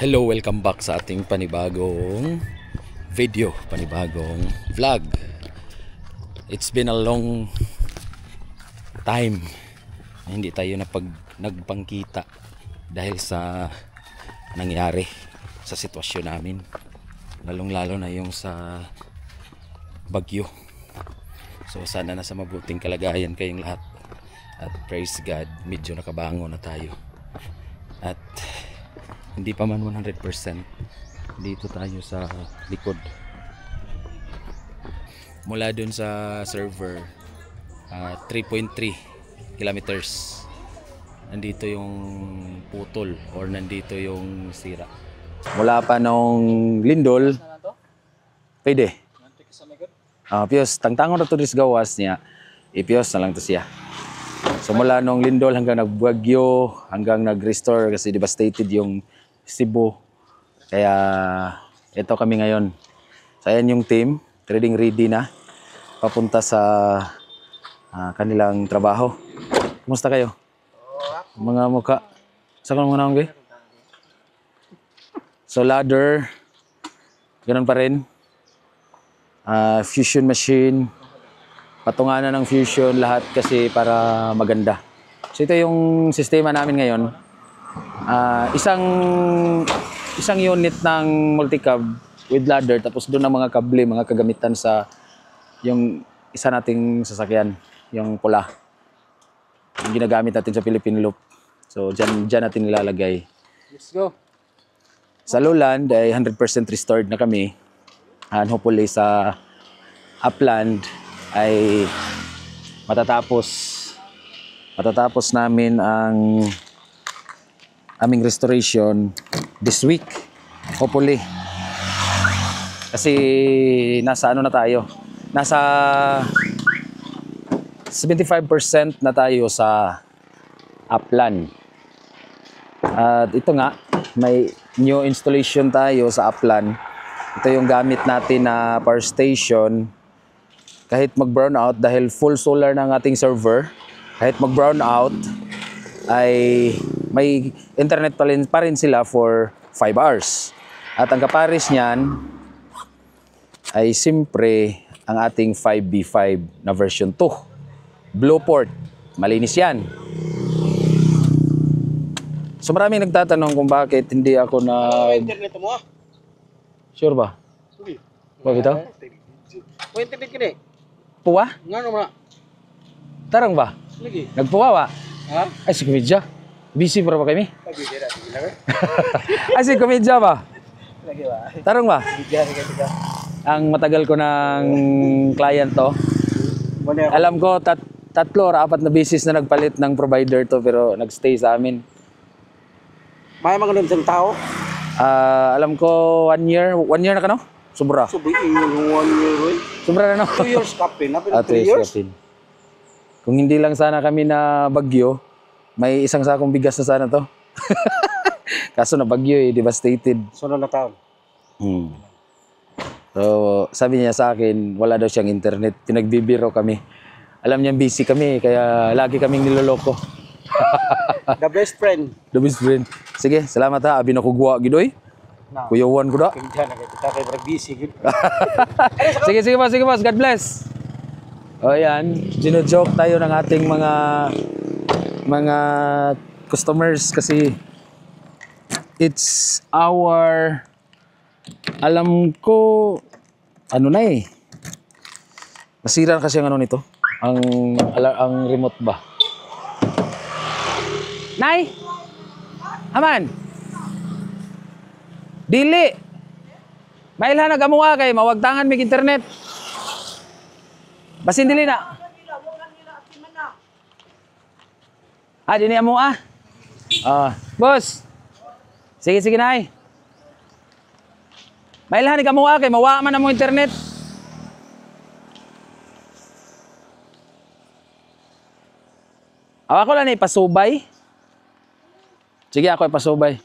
Hello, welcome back sa ating panibagong video, panibagong vlog. It's been a long time na hindi tayo nagpangkita dahil sa nangyari sa sitwasyon namin, lalong-lalo na yung sa bagyo. So sana nasa mabuting kalagayan kayong lahat, at praise God, medyo nakabangon na tayo. At hindi pa man 100%, dito tayo sa likod mula dun sa server, 3.3 kilometers. Nandito yung putol or nandito yung sira. Mula pa nung lindol pwede Pios tangtangon na to dis gawas niya, ipios na lang to siya. So mula nung lindol hanggang nagbagyo, hanggang nag-restore kasi devastated yung Cebu. Kaya ito kami ngayon. So ayan yung team, trading ready na papunta sa kanilang trabaho. Kumusta kayo? Mga mukha. Saan ka mga naong? So ladder, ganun pa rin. Fusion machine, patunganan ng fusion lahat kasi para maganda. So ito yung sistema namin ngayon. Isang unit ng multicab with ladder, tapos doon ang mga kable, mga kagamitan sa yung isa nating sasakyan, yung pula, yung ginagamit natin sa Philippine Loop. So dyan natin nilalagay. Let's go. Sa lowland ay 100% restored na kami, and hopefully sa upland ay matatapos namin ang aming restoration this week, hopefully. Kasi nasa ano na tayo, nasa 75% na tayo sa upland. At ito nga, may new installation tayo sa upland. Ito yung gamit natin na power station. Kahit mag-brown out, dahil full solar ng ating server, kahit mag-brown out ay may internet pa rin sila for 5 hours. At ang kapares niyan ay simpre ang ating 5B5 na version 2. Blue port, malinis yan. So maraming nagtatanong kung bakit hindi ako na... Internet mo ah? Sure ba? Sige. Bakit ito? May internet ka na eh. Puwa? Nga naman. Tarang ba? Lagi. Nagpuwa ba? Ha? Ay, si Kumidja. Busy para ba kami? Lagi dira. Sige lang eh. Ay, si Kumidja ba? Lagi ba? Tarang ba? Sige. Ang matagal ko ng client to. Alam ko, tatlo or 4 na beses na nagpalit ng provider to, pero nagstay sa amin. May mga ganun sa tao? Alam ko 1 year. 1 year na ka, no? Sobra. Subi yung 1 year eh. Sobra na, no? 2 years kapin. Napin 2 3 years? kapin. Kung hindi lang sana kami na bagyo, may isang sakong bigas na sana to. Kaso na bagyo eh, devastated. Sunod na taon. So, sabi niya sa akin, wala daw siyang internet. Pinagbibiro kami. Alam niya busy kami, kaya lagi kaming niloloko. The best friend. The best friend. Sige, salamat ha. Abi na kugwa gidoy. Na. Kuyawan ko da. Kaya na kita kay brag busy gid. Sige boss. God bless. O yan, gino-joke tayo ng ating mga customers kasi it's our, alam ko, ano na eh. Nasira kasi ang ano nito. Ang remote ba? Nay! Aman! Dili! Mailhan na gamuha kay mawagtangan mig internet. Basin dili na. Dini amo boss. Sige nay. Mailhan ni gamuha kay mawa man amo internet. Ako lang ipasubay. Sige, ako ipasubay.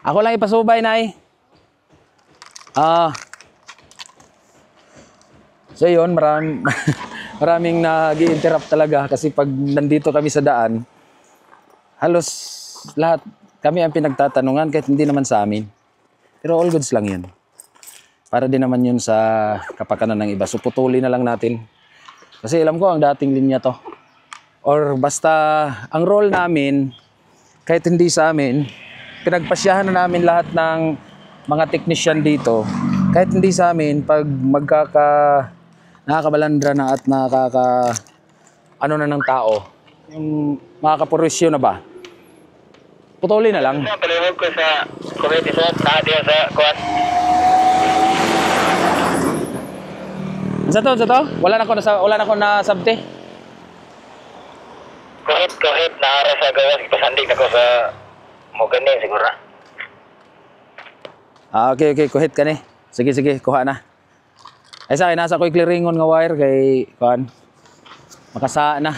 Ako lang ipasubay, nay. So yun, maraming nag-i-interrupt talaga kasi pag nandito kami sa daan, halos lahat kami ang pinagtatanungan kahit hindi naman sa amin. Pero all goods lang yun. Para din naman yun sa kapakanan ng iba. So putuli na lang natin. Kasi alam ko ang dating linya to. Or basta ang role namin, kahit hindi sa amin, pinagpasyahan na namin lahat ng mga technician dito. Kahit hindi sa amin, pag nakakabalandra na at ano na ng tao, yung makakapurwisyo na ba, putuli na lang. Palihog ko sa community sa diya sa kuan. Sa to? Wala na ko na sabte. Kahit naara sa gawas ipasandig ako sa mo ganin siguro. Okay, kuhit ka ni. Sige, kuha na. Ay sa akin, nasa ko'y clearingon nga wire kay kuan. Makasa na.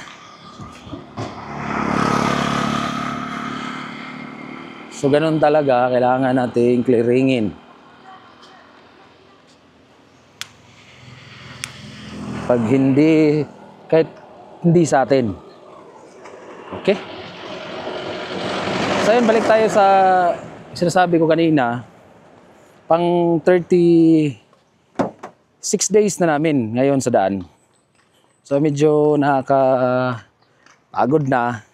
So ganun talaga, kailangan nating clearingin. Pag hindi, kahit hindi sa atin. Okay? So yun, balik tayo sa sinasabi ko kanina. Pang 36 days na namin ngayon sa daan. So medyo nakakapagod na.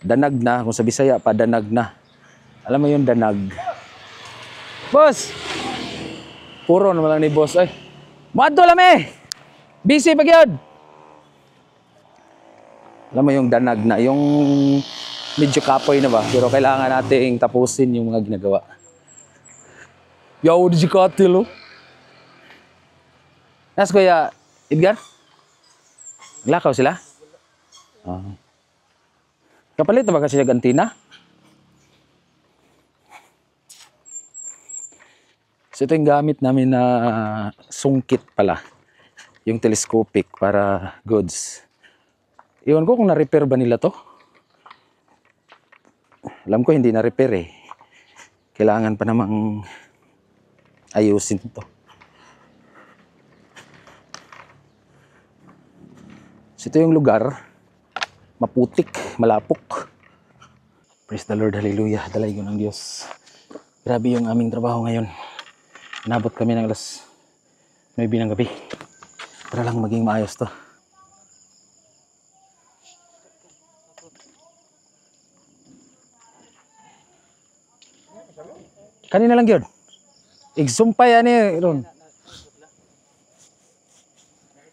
Danag na. Kung sa Bisaya pa, danag na. Alam mo yung danag. Boss! Puro naman lang ni boss. Ay, maadto lang eh! Busy pag yun! Alam mo yung danag na. Yung medyo kapoy na ba? Pero kailangan nating tapusin yung mga ginagawa. Yaw, di si Katil, oh. Nas, Kuya Edgar? Lakaw sila? Kapalit na ba kasi yung antina? So ito yung gamit namin na sungkit pala. Yung telescopic para goods. Iwan ko kung na-repair ba nila to. Alam ko hindi na-repair eh. Kailangan pa namang ayusin to. So ito yung lugar. Maputik, malapok. Praise the Lord, hallelujah. Dalay ko ng Diyos. Grabe yung aming trabaho ngayon. Inabot kami ng alas 9 ng gabi. Para lang maging maayos to. Kanina lang yun. Igsumpay yan eh, Ron.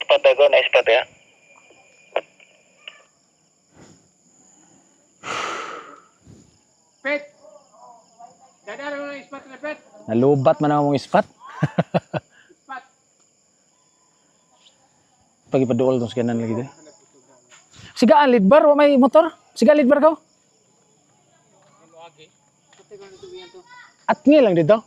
Spot ako na spot ya. Pet! Dadara mo ng spot na pet! Nalubat man ang mong ispat. Spot! Pag ipaduol itong sikanan lagi dito. Sigaan lidbar, wa may motor? Sigaan lidbar ka? At nga lang dito.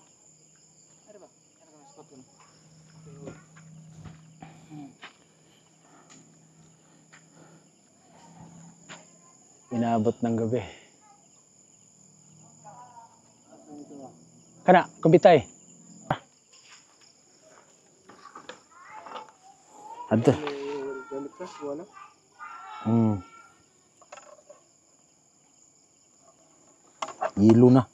Inaabot ng gabi. Kana, kumpitay. Adto. Hilo na.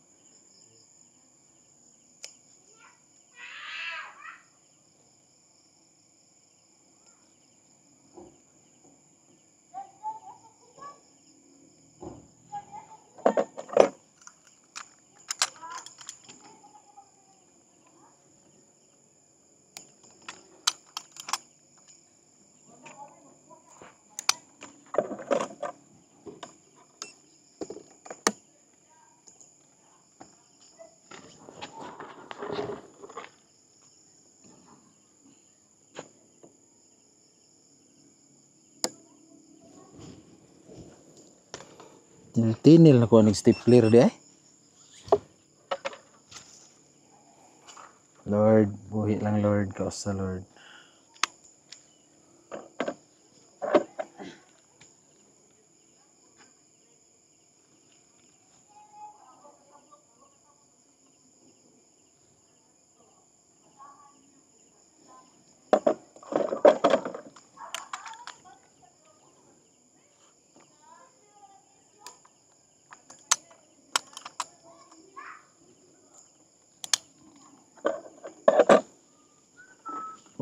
Tinil na ko nag-stapler di ay. Lord, buhi lang Lord, kaos sa Lord.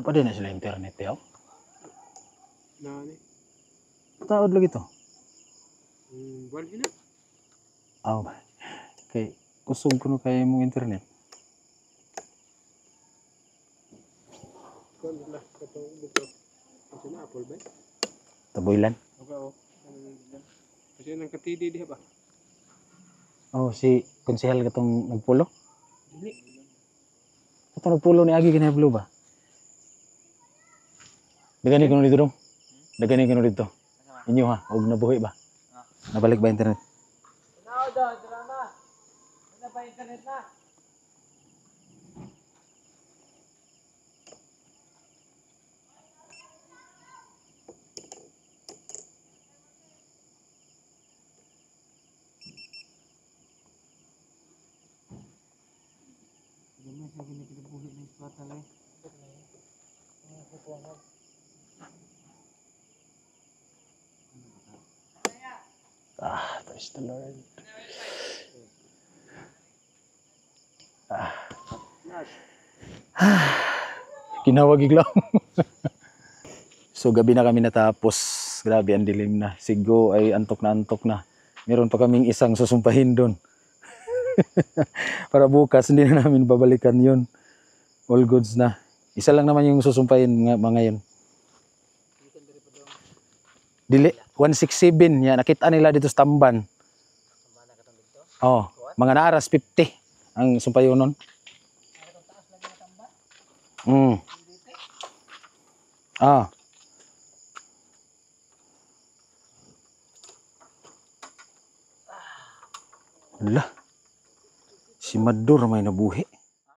Pa din na sila internet yaw. Nani. Taod lagi to. Buwan sila. Aw ba. Kay kusog ko no kay mong internet. Kuwan nila. Katong dito. Kasi na Apple ba? Taboylan. Okay, oh. Kasi nang katidi diha ba? Oh, si konsehal katong nagpulo. Dili. Katong nagpulo ni Agi kinahiblo ba? Dagani kuno dito dong. Dagani kuno dito. Inyo ha, og nabuhi ba? Nabalik ba internet? Now daw, drama. Ano ba internet na? Gamay sa ginibuhi ng spot na lang. Praise the Lord. Kinawag iglaw. So gabi na kami natapos. Grabe ang dilim na. Sigo ay antok na. Meron pa kaming isang susumpahin doon. Para bukas hindi na namin babalikan yun. All goods na. Isa lang naman yung susumpahin mga yun. Dili, 167 yan. Nakita nila dito sa Tamban. Oh, mga naaras 50 ang sumpayon nun. Ah. Ala. Si Madur may nabuhi.